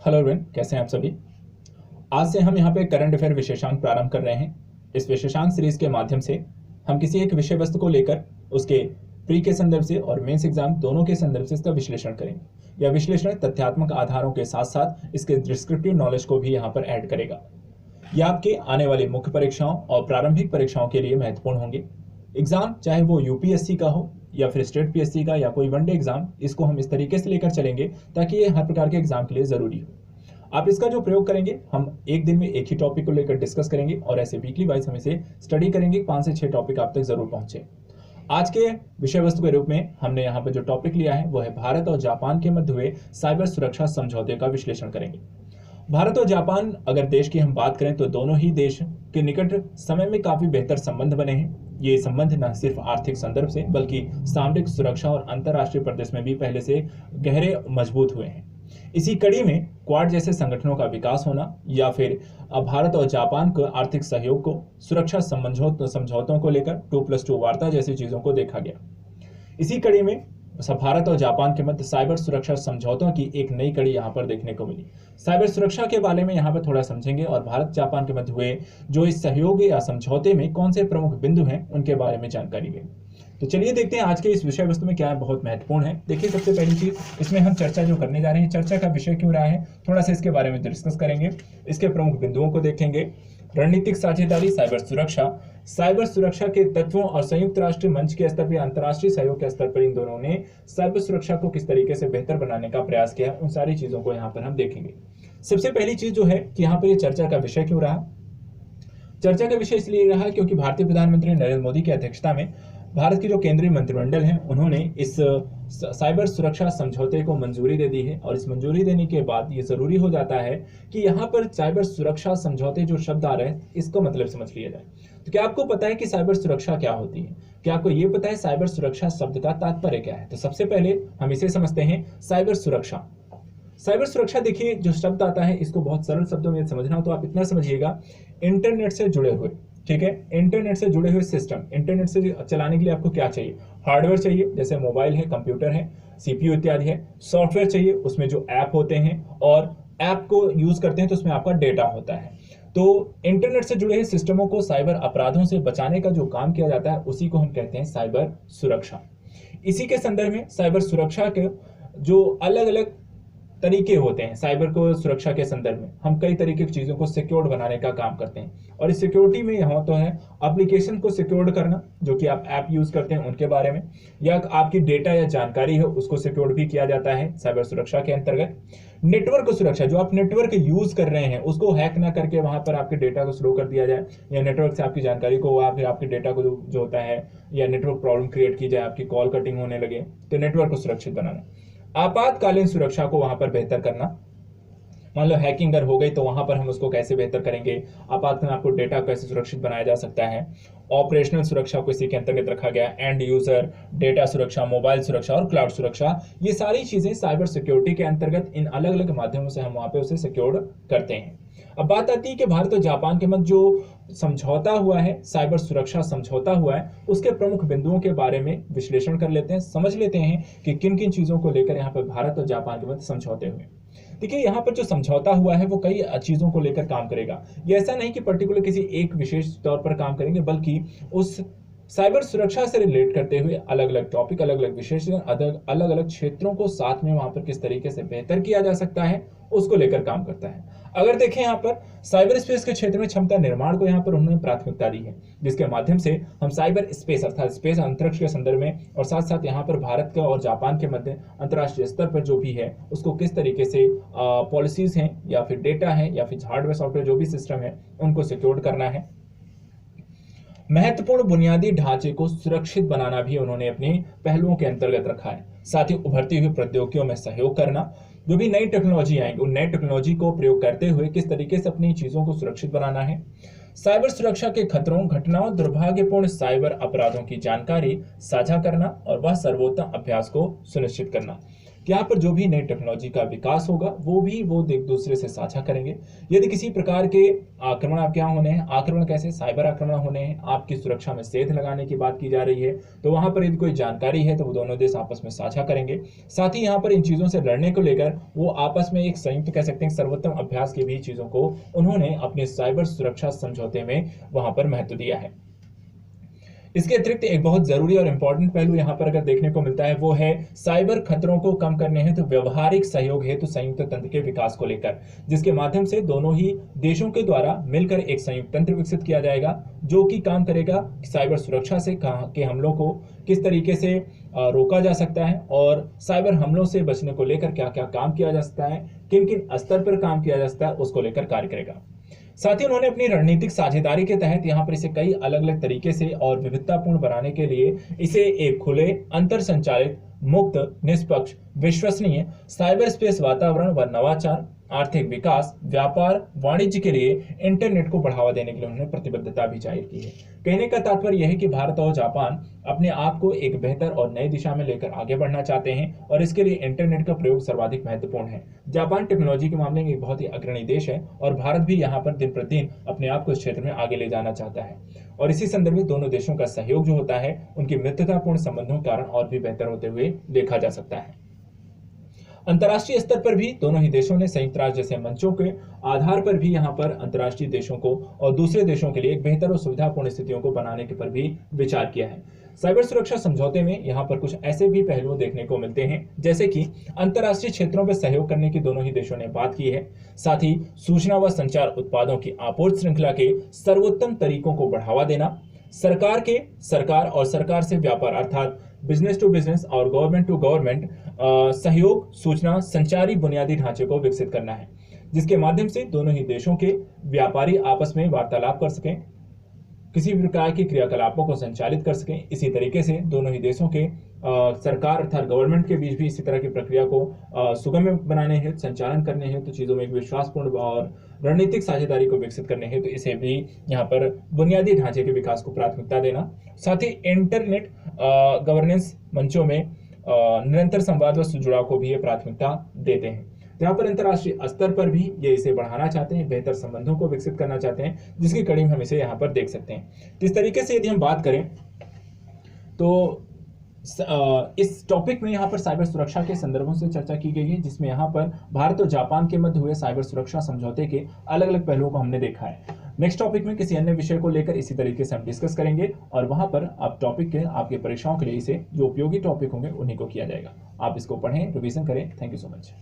Hello everyone, कैसे हैं आप सभी। आज से हम यहाँ पे करंट अफेयर विशेषांक प्रारंभ कर रहे हैं। इस विशेषांक सीरीज के माध्यम से हम किसी एक विषय वस्तु को लेकर उसके प्री के संदर्भ से और मेंस एग्जाम दोनों के संदर्भ से इसका विश्लेषण करेंगे। यह विश्लेषण तथ्यात्मक आधारों के साथ साथ इसके डिस्क्रिप्टिव नॉलेज को भी यहाँ पर ऐड करेगा। यह आपके आने वाली मुख्य परीक्षाओं और प्रारंभिक परीक्षाओं के लिए महत्वपूर्ण होंगे। एग्जाम चाहे वो यूपीएससी का हो या फिर स्टेट पीएससी का या कोई वनडे एग्जाम, इसको हम इस तरीके से लेकर चलेंगे ताकि ये हर प्रकार के एग्जाम के लिए जरूरी हो। आप इसका जो प्रयोग करेंगे, हम एक दिन में एक ही टॉपिक को लेकर डिस्कस करेंगे और ऐसे वीकली वाइज हम इसे स्टडी करेंगे। 5 से 6 टॉपिक आप तक जरूर पहुंचे। आज के विषय वस्तु के रूप में हमने यहाँ पर जो टॉपिक लिया है वो है भारत और जापान के मध्य हुए साइबर सुरक्षा समझौते का विश्लेषण करेंगे। भारत और जापान अगर देश की हम बात करें तो दोनों ही देश के निकट समय में काफी बेहतर संबंध बने हैं। ये संबंध न सिर्फ आर्थिक संदर्भ से बल्कि सामरिक सुरक्षा और अंतर्राष्ट्रीय परिदृश्य में भी पहले से गहरे मजबूत हुए हैं। इसी कड़ी में क्वाड जैसे संगठनों का विकास होना या फिर भारत और जापान के आर्थिक सहयोग को सुरक्षा समझौतों को लेकर 2+2 वार्ता जैसी चीजों को देखा गया। इसी कड़ी में भारत और जापान के मध्य साइबर सुरक्षा समझौतों की एक नई कड़ी यहाँ पर देखने को मिली। साइबर सुरक्षा के बारे में यहाँ पर थोड़ा समझेंगे और भारत जापान के मध्य हुए जो इस सहयोग या समझौते में कौन से प्रमुख बिंदु हैं उनके बारे में जानकारी लेंगे। तो चलिए देखते हैं आज के इस विषय वस्तु में क्या बहुत महत्वपूर्ण है। देखिए, सबसे पहली चीज इसमें हम चर्चा जो करने जा रहे हैं, चर्चा का विषय क्यों रहा है, थोड़ा सा इसके बारे में डिस्कस करेंगे। इसके प्रमुख बिंदुओं को देखेंगे। रणनीतिक साझेदारी, साइबर सुरक्षा के तत्वों और संयुक्त राष्ट्र मंच के स्तर पर, अंतर्राष्ट्रीय सहयोग के स्तर पर इन दोनों ने साइबर सुरक्षा को किस तरीके से बेहतर बनाने का प्रयास किया, उन सारी चीजों को यहाँ पर हम देखेंगे। सबसे पहली चीज जो है कि यहाँ पर ये चर्चा का विषय क्यों रहा। चर्चा का विषय इसलिए रहा क्योंकि भारतीय प्रधानमंत्री नरेंद्र मोदी की अध्यक्षता में भारत की जो केंद्रीय मंत्रिमंडल है उन्होंने इस साइबर सुरक्षा समझौते को मंजूरी दे दी है। और इस मंजूरी देने के बाद ये जरूरी हो जाता है कि यहाँ पर साइबर सुरक्षा समझौते जो शब्द आ रहे हैं इसको मतलब समझ लिया जाए। तो क्या आपको पता है कि साइबर सुरक्षा क्या होती है? क्या आपको ये पता है साइबर सुरक्षा शब्द का तात्पर्य क्या है? तो सबसे पहले हम इसे समझते हैं। साइबर सुरक्षा देखिए, जो शब्द आता है इसको बहुत सरल शब्दों में समझना हो तो आप इतना समझिएगा, इंटरनेट से जुड़े हुए, ठीक है, इंटरनेट से जुड़े हुए सिस्टम। इंटरनेट से चलाने के लिए आपको क्या चाहिए? हार्डवेयर चाहिए, जैसे मोबाइल है, कंप्यूटर है, सीपीयू इत्यादि है। सॉफ्टवेयर चाहिए, उसमें जो ऐप होते हैं और ऐप को यूज करते हैं तो उसमें आपका डेटा होता है। तो इंटरनेट से जुड़े हुए सिस्टमों को साइबर अपराधों से बचाने का जो काम किया जाता है उसी को हम कहते हैं साइबर सुरक्षा। इसी के संदर्भ में साइबर सुरक्षा के जो अलग अलग तरीके होते हैं, साइबर को सुरक्षा के संदर्भ में हम कई तरीके की चीजों को सिक्योर्ड बनाने का काम करते हैं। और इस सिक्योरिटी में यहाँ तो है एप्लीकेशन को सिक्योर्ड करना, जो कि आप ऐप यूज करते हैं उनके बारे में, या आपकी डेटा या जानकारी है उसको सिक्योर्ड भी किया जाता है साइबर सुरक्षा के अंतर्गत। नेटवर्क सुरक्षा, जो आप नेटवर्क यूज कर रहे हैं उसको हैक ना करके वहां पर आपके डेटा को स्लो कर दिया जाए, या नेटवर्क से आपकी जानकारी को या फिर आपके डेटा को जो होता है, या नेटवर्क प्रॉब्लम क्रिएट की जाए, आपकी कॉल कटिंग होने लगे, तो नेटवर्क को सुरक्षित बनाना। आपातकालीन सुरक्षा को वहां पर बेहतर करना, मान लो हैकिंग अगर हो गई तो वहां पर हम उसको कैसे बेहतर करेंगे, आपातकालीन आपको डेटा कैसे सुरक्षित बनाया जा सकता है। ऑपरेशनल सुरक्षा को इसी के अंतर्गत रखा गया, एंड यूजर डेटा सुरक्षा, मोबाइल सुरक्षा और क्लाउड सुरक्षा, ये सारी चीजें साइबर सिक्योरिटी के अंतर्गत इन अलग अलग माध्यमों से हम वहां पे उसे सिक्योर करते हैं। अब बात आती है कि भारत और जापान के मध्य जो समझौता हुआ है, साइबर सुरक्षा समझौता हुआ है, उसके प्रमुख बिंदुओं के बारे में विश्लेषण कर लेते हैं, समझ लेते हैं कि किन किन चीजों को लेकर यहाँ पर भारत और जापान के मध्य समझौते हुए। देखिए, यहाँ पर जो समझौता हुआ है वो कई चीजों को लेकर काम करेगा। ये ऐसा नहीं कि पर्टिकुलर किसी एक विशेष तौर पर काम करेंगे, बल्कि उस साइबर सुरक्षा से रिलेट करते हुए अलग अलग टॉपिक, अलग अलग विशेषण, अलग अलग क्षेत्रों को साथ में वहां पर किस तरीके से बेहतर किया जा सकता है उसको लेकर काम करता है। अगर देखें यहाँ पर साइबर स्पेस के क्षेत्र में क्षमता निर्माण को यहाँ पर उन्होंने प्राथमिकता दी है, जिसके माध्यम से हम साइबर स्पेस अर्थात स्पेस अंतरिक्ष के संदर्भ में, और साथ साथ यहाँ पर भारत का और जापान के मध्य अंतर्राष्ट्रीय स्तर पर जो भी है उसको किस तरीके से पॉलिसीज हैं या फिर डेटा है या फिर हार्डवेयर सॉफ्टवेयर जो भी सिस्टम है उनको सिक्योर करना है। महत्वपूर्ण बुनियादी ढांचे को सुरक्षित बनाना भी उन्होंने अपने पहलुओं के अंतर्गत रखा है। साथ ही उभरती हुई प्रौद्योगिकियों में सहयोग करना, जो भी नई टेक्नोलॉजी आएंगी उन नई टेक्नोलॉजी को प्रयोग करते हुए किस तरीके से अपनी चीजों को सुरक्षित बनाना है। साइबर सुरक्षा के खतरों, घटनाओं, दुर्भाग्यपूर्ण साइबर अपराधों की जानकारी साझा करना और वह सर्वोत्तम अभ्यास को सुनिश्चित करना। कि यहाँ पर जो भी नई टेक्नोलॉजी का विकास होगा वो एक दूसरे से साझा करेंगे। यदि किसी प्रकार के आक्रमण आपके यहाँ होने हैं, आक्रमण कैसे, साइबर आक्रमण होने हैं, आपकी सुरक्षा में सेध लगाने की बात की जा रही है, तो वहां पर यदि कोई जानकारी है तो वो दोनों देश आपस में साझा करेंगे। साथ ही यहाँ पर इन चीजों से लड़ने को लेकर वो आपस में एक संयुक्त कह सकते हैं सर्वोत्तम अभ्यास की भी चीजों को उन्होंने अपने साइबर सुरक्षा समझौते में वहां पर महत्व दिया है। इसके अतिरिक्त एक बहुत जरूरी और इंपॉर्टेंट पहलू यहाँ पर अगर देखने को मिलता है वो है साइबर खतरों को कम करने हेतु व्यवहारिक सहयोग हेतु संयुक्त तंत्र के विकास को लेकर, जिसके माध्यम से दोनों ही देशों के द्वारा मिलकर एक संयुक्त तंत्र विकसित किया जाएगा जो कि काम करेगा साइबर सुरक्षा से के हमलों को किस तरीके से रोका जा सकता है और साइबर हमलों से बचने को लेकर क्या क्या काम किया जा सकता है, किन किन स्तर पर काम किया जा सकता है, उसको लेकर कार्य करेगा। साथ ही उन्होंने अपनी रणनीतिक साझेदारी के तहत यहाँ पर इसे कई अलग अलग तरीके से और विविधतापूर्ण बनाने के लिए इसे एक खुले, अंतर संचालित, मुक्त, निष्पक्ष, विश्वसनीय साइबर स्पेस वातावरण व नवाचार, आर्थिक विकास, व्यापार, वाणिज्य के लिए इंटरनेट को बढ़ावा देने के लिए उन्होंने प्रतिबद्धता भी जाहिर की है। कहने का तात्पर्य यह है कि भारत और जापान अपने आप को एक बेहतर और नई दिशा में लेकर आगे बढ़ना चाहते हैं और इसके लिए इंटरनेट का प्रयोग सर्वाधिक महत्वपूर्ण है। जापान टेक्नोलॉजी के मामले में एक बहुत ही अग्रणी देश है और भारत भी यहाँ पर दिन प्रतिदिन अपने आप को इस क्षेत्र में आगे ले जाना चाहता है और इसी संदर्भ में दोनों देशों का सहयोग जो होता है उनकी मित्रतापूर्ण संबंधों के कारण और भी बेहतर होते हुए देखा जा सकता है। अंतर्राष्ट्रीय स्तर पर भी दोनों ही देशों ने संयुक्त राष्ट्र जैसे मंचों के आधार पर भी यहाँ पर अंतर्राष्ट्रीय देशों को और दूसरे देशों के लिए एक बेहतर और सुविधापूर्ण स्थितियों को बनाने के पर भी विचार किया है। साइबर सुरक्षा समझौते में यहाँ पर कुछ ऐसे भी पहलू देखने को मिलते हैं जैसे कि अंतर्राष्ट्रीय क्षेत्रों में सहयोग करने की दोनों ही देशों ने बात की है। साथ ही सूचना व संचार उत्पादों की आपूर्ति श्रृंखला के सर्वोत्तम तरीकों को बढ़ावा देना, सरकार और सरकार से व्यापार अर्थात बिजनेस टू बिजनेस और गवर्नमेंट टू गवर्नमेंट सहयोग, सूचना संचारी बुनियादी ढांचे को विकसित करना है जिसके माध्यम से दोनों ही देशों के व्यापारी आपस में वार्तालाप कर सकें, किसी भी प्रकार के क्रियाकलापों को संचालित कर सकें। इसी तरीके से दोनों ही देशों के सरकार अर्थात गवर्नमेंट के बीच भी इसी तरह की प्रक्रिया को सुगम्य बनाने हेतु, संचालन करने हेतु, तो चीज़ों में एक विश्वासपूर्ण और रणनीतिक साझेदारी को विकसित करने हेतु तो इसे भी यहाँ पर बुनियादी ढांचे के विकास को प्राथमिकता देना। साथ ही इंटरनेट गवर्नेंस मंचों में निरंतर संवाद व जुड़ाव को भी ये प्राथमिकता देते हैं। यहाँ पर अंतर्राष्ट्रीय स्तर पर भी ये इसे बढ़ाना चाहते हैं, बेहतर संबंधों को विकसित करना चाहते हैं जिसकी कड़ी में हम इसे यहाँ पर देख सकते हैं। इस तरीके से यदि हम बात करें तो इस टॉपिक में यहाँ पर साइबर सुरक्षा के संदर्भों से चर्चा की गई है जिसमें यहाँ पर भारत और जापान के मध्य हुए साइबर सुरक्षा समझौते के अलग अलग पहलुओं को हमने देखा है। नेक्स्ट टॉपिक में किसी अन्य विषय को लेकर इसी तरीके से हम डिस्कस करेंगे और वहां पर आप टॉपिक के आपके परीक्षाओं के लिए इसे जो उपयोगी टॉपिक होंगे उन्हीं को किया जाएगा। आप इसको पढ़ें, रिवीजन करें। Thank you so much.